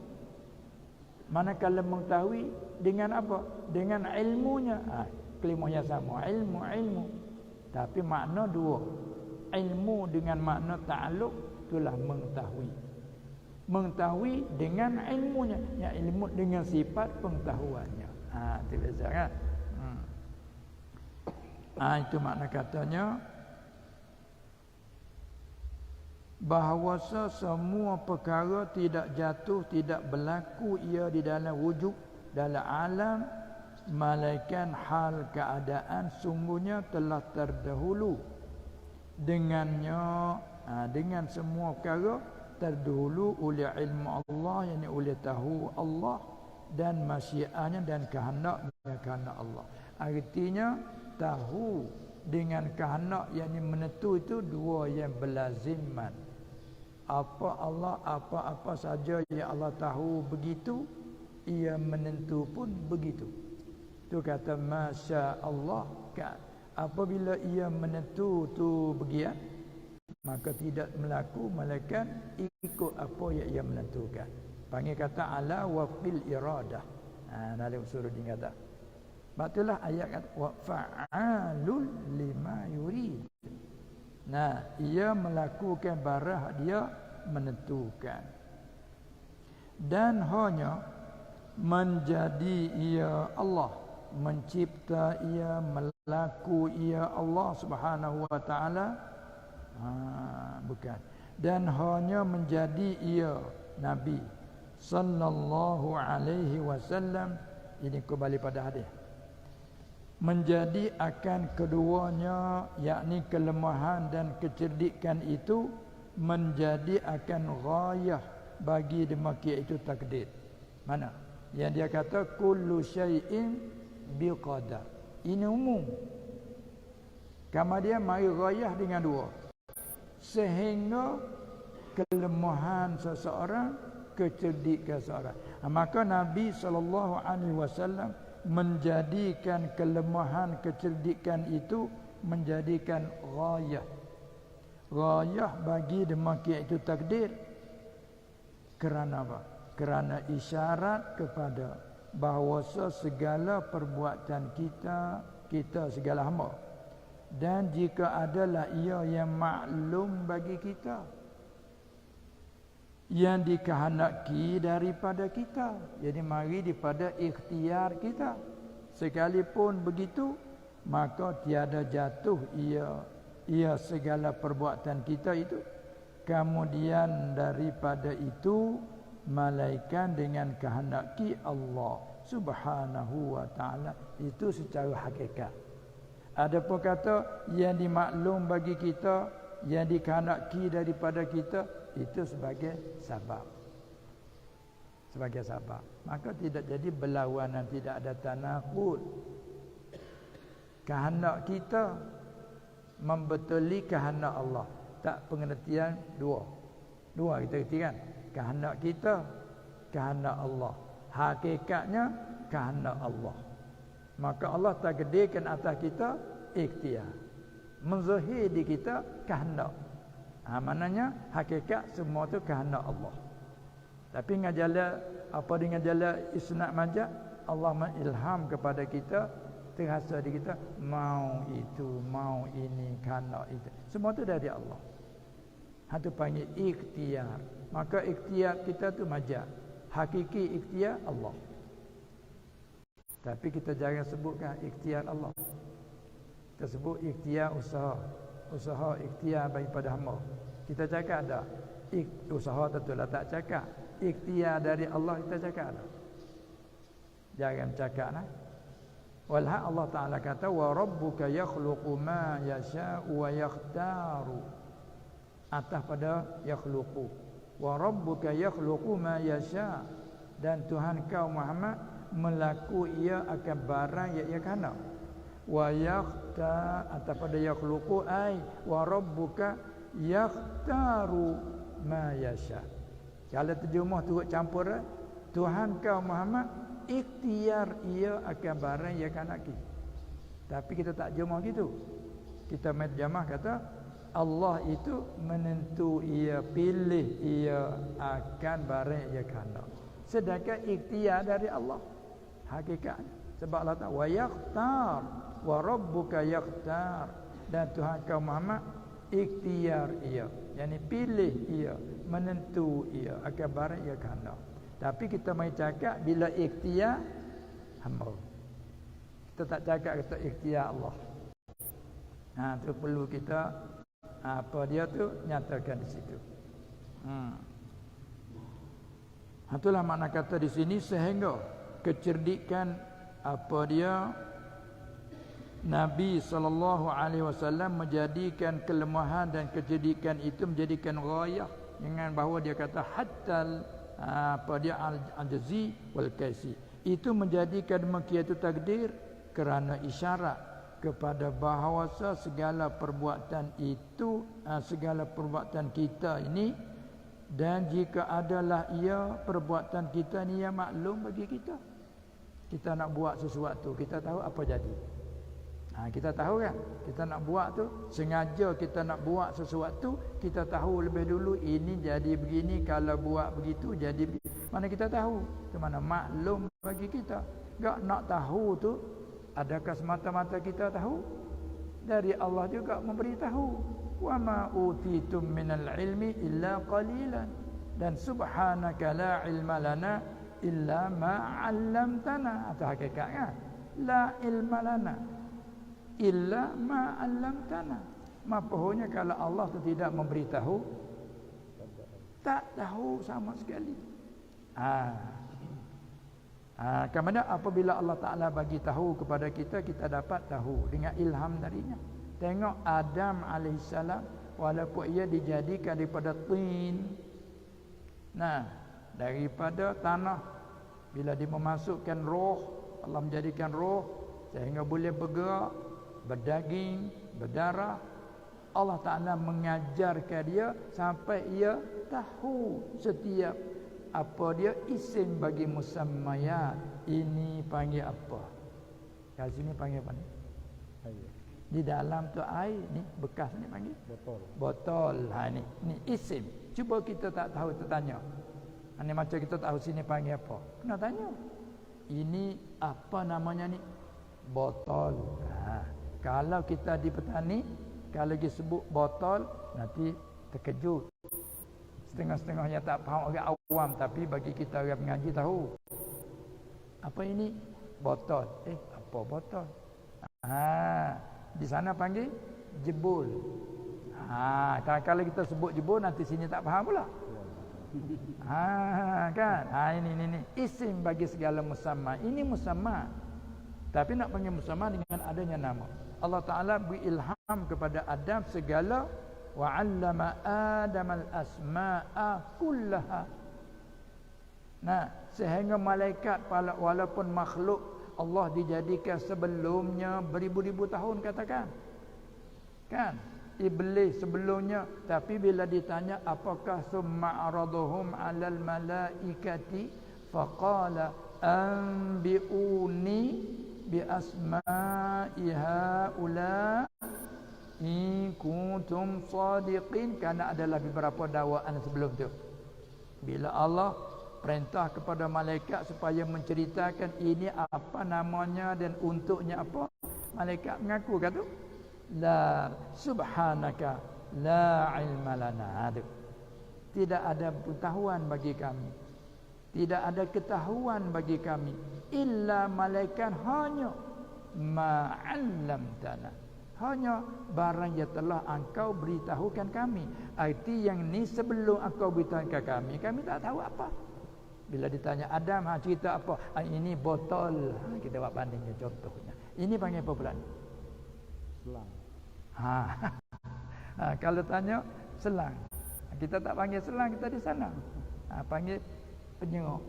Manakala mengetahui dengan apa? Dengan ilmunya. Kelimahnya sama, ilmu. Tapi makna dua. Ilmu dengan makna ta'alluq itulah mengetahui. Mengetahui dengan ilmunya, ya ilmu dengan sifat pengetahuannya. Itu beza, kan? Itu makna katanya bahawa semua perkara tidak jatuh, tidak berlaku ia di dalam wujud, dalam alam, malaikat hal keadaan sungguhnya telah terdahulu dengannya, dengan semua perkara terdahulu oleh ilmu Allah, yakni oleh tahu Allah dan masyiahnya dan kehendak Allah. Artinya tahu dengan kehendak yakni menentu itu dua yang berlaziman. Apa-apa saja yang Allah tahu begitu, ia menentu pun begitu. Itu kata masya Allah, kan? Apabila ia menentu tu begitu, maka tidak berlaku melainkan ikut apa yang ia menentukan. Panggil kata ala wa fil iradah. Dalam Usuluddin kata. Itulah ayat kata wa fa'alul lima yurid. Ia melakukan barang dia menentukan. Dan hanya menjadi ia Allah, mencipta ia, melaku ia Allah Subhanahu wa taala. Bukan. Dan hanya menjadi ia Nabi sallallahu alaihi wasallam. Ini kembali pada hadis. Menjadi akan keduanya, yakni kelemahan dan kecerdikan itu menjadi akan ghayah bagi demikian itu takdir. Mana? Yang dia kata kullu syai'in biqadar. Ini umum. Kemudian mari ghayah dengan dua. Sehingga kelemahan seseorang, kecerdikan seseorang. Maka Nabi SAW menjadikan kelemahan kecerdikan itu menjadikan ghayah. Ghayah bagi demikian itu takdir. Kerana apa? Kerana isyarat kepada bahawa segala perbuatan kita segala hamba. Dan jika adalah ia yang maklum bagi kita, yang dikehendaki daripada kita, jadi mari daripada ikhtiar kita. Sekalipun begitu, maka tiada jatuh ia segala perbuatan kita itu. Kemudian daripada itu malaikat dengan kehendaki Allah Subhanahu wa taala, itu secara hakikat. Adapun kata yang dimaklum bagi kita, yang dikehendaki daripada kita, itu sebagai sabab. Sebagai sabab. Maka tidak jadi berlawanan, tidak ada tanaqud. Kehendak kita membetuli kehendak Allah. Tak pengertian dua kita kerti kan. Kehendak kita, kehendak Allah. Hakikatnya kehendak Allah. Maka Allah takdirkan atas kita ikhtiar. Menzahir di kita kehendak. Maknanya hakikat semua tu kehendak Allah. Tapi ngajala apa dengan jala isnad majaz, Allah mengilham kepada kita, terasa di kita mau itu, mau ini, kehendak itu. Semua tu dari Allah. Itu panggil ikhtiar. Maka ikhtiar kita tu majaz. Hakiki ikhtiar Allah. Tapi kita jangan sebutkan ikhtiar Allah. Kita sebut ikhtiar usaha. Usaha ikhtiar daripada hamba. Kita cakap ada. Usaha tentulah tak cakap. Ikhtiar dari Allah kita cakap ada. Jangan cakap nah. Walha Allah Ta'ala kata wa rabbuka yakhluqu ma yasha'u wa yakhtaru. Atas pada yakhluqu. Wa rabbuka yakhluqu ma yasha'. Dan Tuhan kau Muhammad melaku ia akan barang yang ia kehendak. Wa yakhta atas pada yakhluqu ai wa rabbuka yakhtaru ma yasha. Kalau terjemah turut campur, Tuhan kau Muhammad ikhtiar ia akan barang yang kehendaki. Tapi kita tak terjemah gitu. Kita terjemah kata Allah itu menentu ia, pilih ia akan barang yang kehendak. Sedangkan ikhtiar dari Allah hakikatnya. Sebab Allah Ta'ala wa yakhtar wa rabbuka yakhtar. Dan Tuhan kau Muhammad ikhtiar ia, yakni pilih ia, menentu ia akan barang ia kehendak. Tapi kita mai cakap bila ikhtiar hamba. Kita tak cakap kata ikhtiar Allah. Tu perlu kita apa dia tu nyatakan di situ. Itulah makna kata di sini sehingga kecerdikan apa dia Nabi SAW menjadikan kelemahan dan kecerdikan itu menjadikan ghayah, dengan bahawa dia kata hatta apa dia al-ajzi wal kaisi, itu menjadikan demikian itu takdir kerana isyarat kepada bahawa segala perbuatan itu, segala perbuatan kita ini, dan jika adalah ia perbuatan kita ni yang maklum bagi kita. Kita nak buat sesuatu, kita tahu apa jadi. Kita tahu kan, kita nak buat tu, sengaja kita nak buat sesuatu, kita tahu lebih dulu ini jadi begini, kalau buat begitu jadi begitu. Mana kita tahu? Itu mana maklum bagi kita. Gak nak tahu tu, adakah semata-mata kita tahu? Dari Allah juga memberitahu. Wa ma utitum minal ilmi illa qalilan. Dan subhanaka la ilma lana illa ma 'allamtana. Atau hakikatnya la ilma lana illa ma 'allamtana. Mapohnya kalau Allah tu tidak memberitahu, tak tahu sama sekali. Kemudian apabila Allah Ta'ala bagi tahu kepada kita, kita dapat tahu dengan ilham darinya. Tengok Adam AS, walaupun ia dijadikan daripada tin, daripada tanah, bila dia memasukkan roh, Allah menjadikan roh sehingga boleh bergerak, berdaging, berdarah. Allah Ta'ala mengajarkan dia sampai ia tahu setiap apa dia isim bagi musammayat. Ini panggil apa? Kat sini panggil apa ni? Air. Di dalam tu air ni, bekas ni panggil botol. Ni isim. Cuba kita tak tahu, kita tanya. Ini macam kita tahu sini panggil apa? Kena tanya. Ini apa namanya ni? Botol. Kalau kita di petani, kalau dia sebut botol, nanti terkejut. Setengah-setengahnya tak faham, orang awam, tapi bagi kita orang mengaji tahu. Apa ini? Botol. Apa botol? Di sana panggil jebul. Kalau kita sebut jebul, nanti sini tak faham pula. Kan? Ini isim bagi segala musamma. Ini musamma. Tapi nak panggil musamma dengan adanya nama. Allah Ta'ala beri ilham kepada Adam segala, wa 'allama Adam al-asma'a kullaha. Sehingga malaikat walaupun makhluk Allah dijadikan sebelumnya beribu-ribu tahun, katakan. Kan? Iblis sebelumnya, tapi bila ditanya apakah summa araduhum 'alal malaikati faqala anbi'uni bi asma'i haula in kuntum sadiqin. Kerana adalah beberapa dakwaan sebelum tu, bila Allah perintah kepada malaikat supaya menceritakan ini apa namanya dan untuknya apa, malaikat mengaku kata la subhanaka la ilma lana. Tidak ada pengetahuan bagi kami, tidak ada ketahuan bagi kami, illa malaikat hanya ma'allamtana, hanya barang yang telah engkau beritahukan kami. Arti yang ni sebelum engkau beritahukan kami, kami tak tahu apa. Bila ditanya Adam, cerita apa? Ini botol. Kita buat bandingnya contohnya. Ini panggil apa pula ni? Selang. Kalau tanya selang, kita tak panggil selang, kita di sana. Panggil penyerok.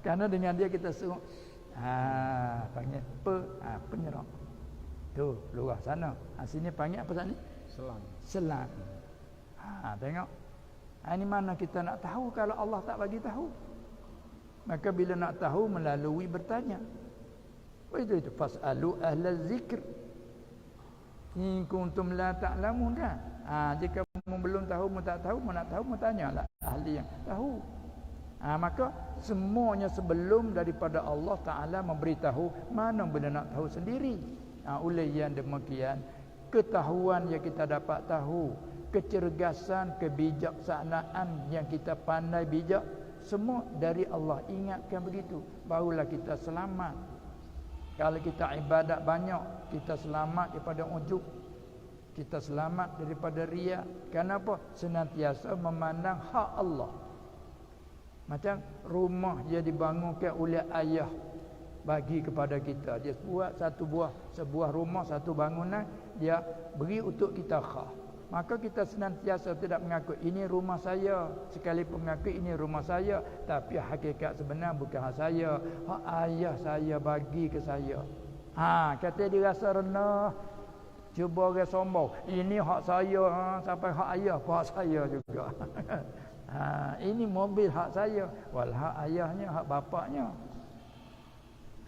Karena dengan dia kita suruh panggil penyerok. Tu luar sana. Sini panggil apa tadi? Selang. Tengok. Ini mana kita nak tahu kalau Allah tak bagi tahu? Maka bila nak tahu, melalui bertanya. Itu fasalu ahlaz zikr in kuntum la ta'lamun, kan? Jika kamu belum tahu, mu tak tahu, mu nak tahu, mu tanyalah ahli yang tahu. Maka semuanya sebelum daripada Allah Ta'ala memberitahu, mana benda nak tahu sendiri. Oleh yang demikian, ketahuan yang kita dapat tahu, kecergasan, kebijaksanaan yang kita pandai bijak, semua dari Allah. Ingatkan begitu, barulah kita selamat. Kalau kita ibadat banyak, kita selamat daripada ujub, kita selamat daripada riya. Kenapa? Senantiasa memandang hak Allah. Macam rumah dia dibangunkan oleh ayah bagi kepada kita. Dia buat sebuah rumah, satu bangunan, dia beri untuk kita hak. Maka kita senantiasa tidak mengaku ini rumah saya, sekalipun mengaku ini rumah saya, tapi hakikat sebenar bukan hak saya, hak ayah saya bagi ke saya. Kata dia rasa rendah, cuba orang sombong, ini hak saya, sampai hak ayah pun hak saya juga. Ini mobil hak saya, wal hak ayahnya, hak bapaknya.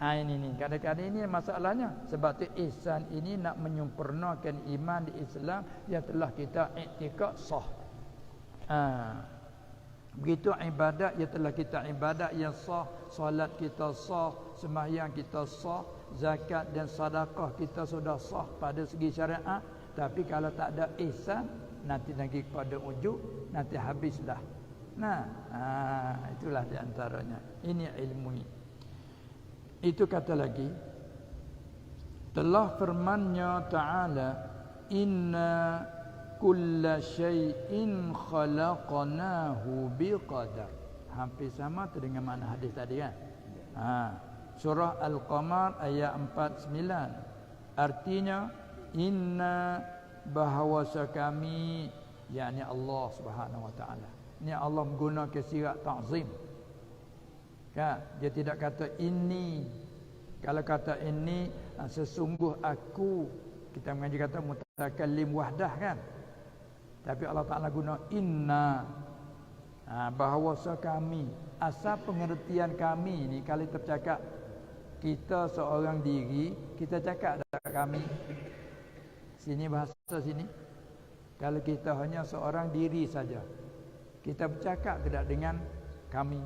Ini kadang-kadang ini masalahnya. Sebab tu ihsan ini nak menyempurnakan iman di Islam yang telah kita iktikad sah. Begitu ibadat yang telah kita ibadat yang sah, solat kita sah, sembahyang kita sah, zakat dan sedekah kita sudah sah pada segi syariat. Tapi kalau tak ada ihsan, nanti lagi pada ujung nanti habislah. Itulah di antaranya. Ini ilmu ini. Itu kata lagi, telah firman-Nya Ta'ala, inna kulla syai'in khalaqnahu biqadar. Hampir sama tu dengan makna hadis tadi kan. Surah Al-Qamar ayat 49. Artinya inna bahawasa kami, yakni Allah Subhanahu wa taala. Ini Allah menggunakan sirat ta'zim. Kan? Dia tidak kata ini. Kalau kata ini, sesungguh aku, kita mengaji kata mutakallim wahdah kan. Tapi Allah Ta'ala guna inna, bahawasa kami. Asal pengertian kami ni, kalau tercakap kita seorang diri, kita cakap tak kami. Sini bahasa sini. Kalau kita hanya seorang diri saja, kita bercakap tidak dengan kami.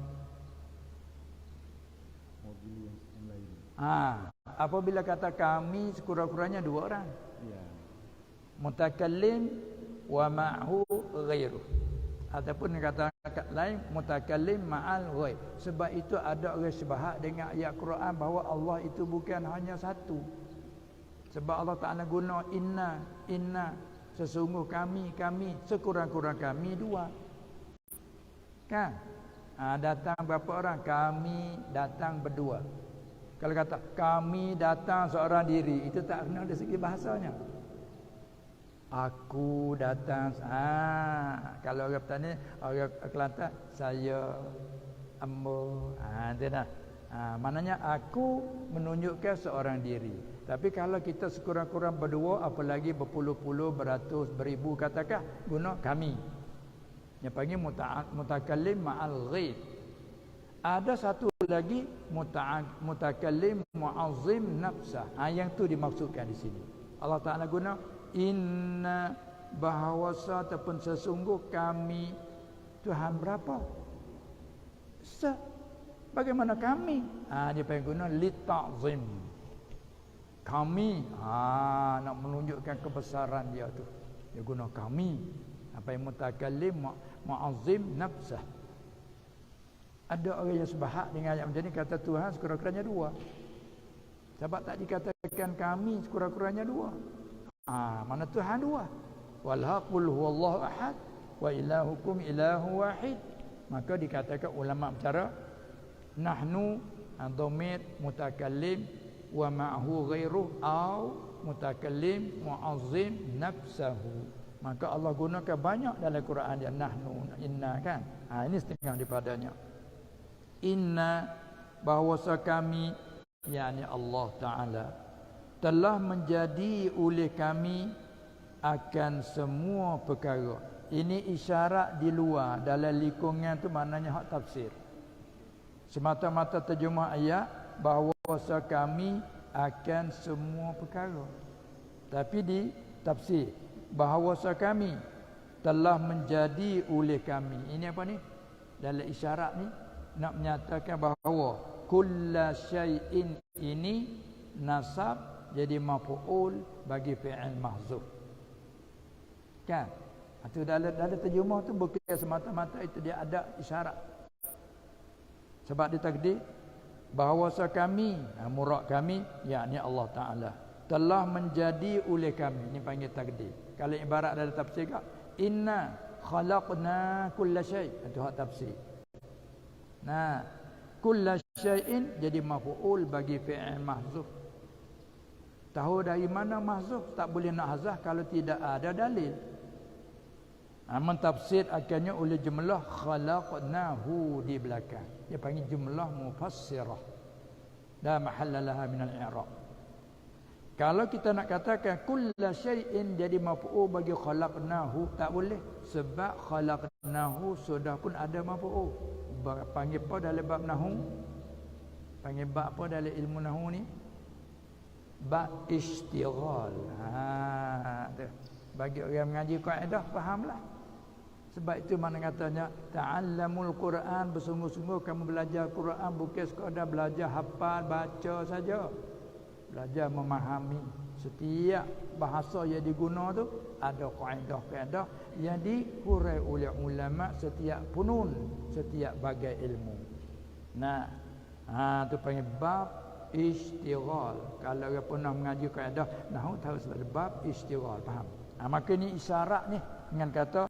Apabila kata kami, sekurang-kurangnya dua orang. Mutakallim wa ma'hu ghairu. Ataupun kata lain, mutakallim ma'al ghair. Sebab itu ada orang sebahat dengan ayat Quran bahawa Allah itu bukan hanya satu. Sebab Allah Ta'ala guna inna, sesungguh kami, sekurang-kurang kami dua. Kan? Datang berapa orang? Kami datang berdua. Kalau kata kami datang seorang diri, itu tak kena dari segi bahasanya. Aku datang. Kalau orang petani, orang Kelantan, saya, ambo. Itu dah. Maknanya aku menunjukkan seorang diri. Tapi kalau kita sekurang-kurang berdua, apalagi berpuluh-puluh, beratus, beribu, katakah guna kami. Yang panggil mutakallim ma'al ghaib. Ada satu lagi mutakallim mu'azzim nafsah. Yang tu dimaksudkan di sini. Allah Ta'ala guna inna bahawasa ataupun sesungguh kami. Tuhan berapa? Bagaimana kami? Dia panggil guna li ta'zim. Kami nak menunjukkan kebesaran dia tu. Dia guna kami. Apa yang mutakallim mu'azzim nafsah. Ada orang yang sebahat dengan ayat macam ni, kata Tuhan sekurang-kurangnya dua. Sebab tak dikatakan kami sekurang-kurangnya dua. Mana Tuhan dua. Wal haqul huwallahu ahad wa ilahukum ilahu wahid. Maka dikatakan ulama bicara nahnu dhamir mutakallim wa ma'hu ghairuh au mutakallim mu'azzim nafsahu. Maka Allah gunakan banyak dalam Quran dia nahnu, inna kan. Ini setengah daripadanya. Inna bahawasa kami, yakni Allah Ta'ala, telah menjadi oleh kami akan semua perkara. Ini isyarat di luar, dalam lingkungan tu maknanya hak tafsir. Semata-mata terjemah ayat bahawasa kami akan semua perkara. Tapi di tafsir bahawasa kami telah menjadi oleh kami. Ini apa ni? Dalam isyarat ni nak menyatakan bahawa kulla syai'in ini nasab jadi maf'ul bagi fi'il mahzuf. Kan? Itu dalam terjemah tu bukan semata-mata itu dia ada isyarat. Sebab ditakdir bahawasa kami, murad kami, yakni Allah Ta'ala, telah menjadi oleh kami. Ini panggil takdir. Kalau ibarat dalam tafsir kak, inna khalaqna kulla syai'. Itu hak tafsir. Kulla syai'in jadi maf'ul bagi fi'il mahzuf. Tahu dari mana mahzuf? Tak boleh nak hazah kalau tidak ada dalil. Mentafsir akhirnya oleh jumlah khalaqnahu di belakang. Dia panggil jumlah mufassirah. La mahalla laha min al-i'rab. Kalau kita nak katakan kulla syai'in jadi maf'ul bagi khalaqnahu, tak boleh. Sebab khalaqnahu sudah pun ada maf'ul. Panggil apa dalam bab nahu? Panggil bab apa dalam ilmu nahwu ni? Bab istighal. Tu. Bagi orang mengaji kaedah fahamlah. Sebab itu mana katanya ta'allamul Quran, bersungguh-sungguh kamu belajar Quran bukan sekadar belajar hafal baca saja. Belajar memahami setiap bahasa yang diguna tu ada kaedah-kaedah yang dihurai oleh ulama setiap punun, setiap bagai ilmu. Nah, tu panggil bab istighal. Kalau orang pernah mengaji kaedah nahwu tahu sebab bab istighal, faham? Maka ni isyarat ni dengan kata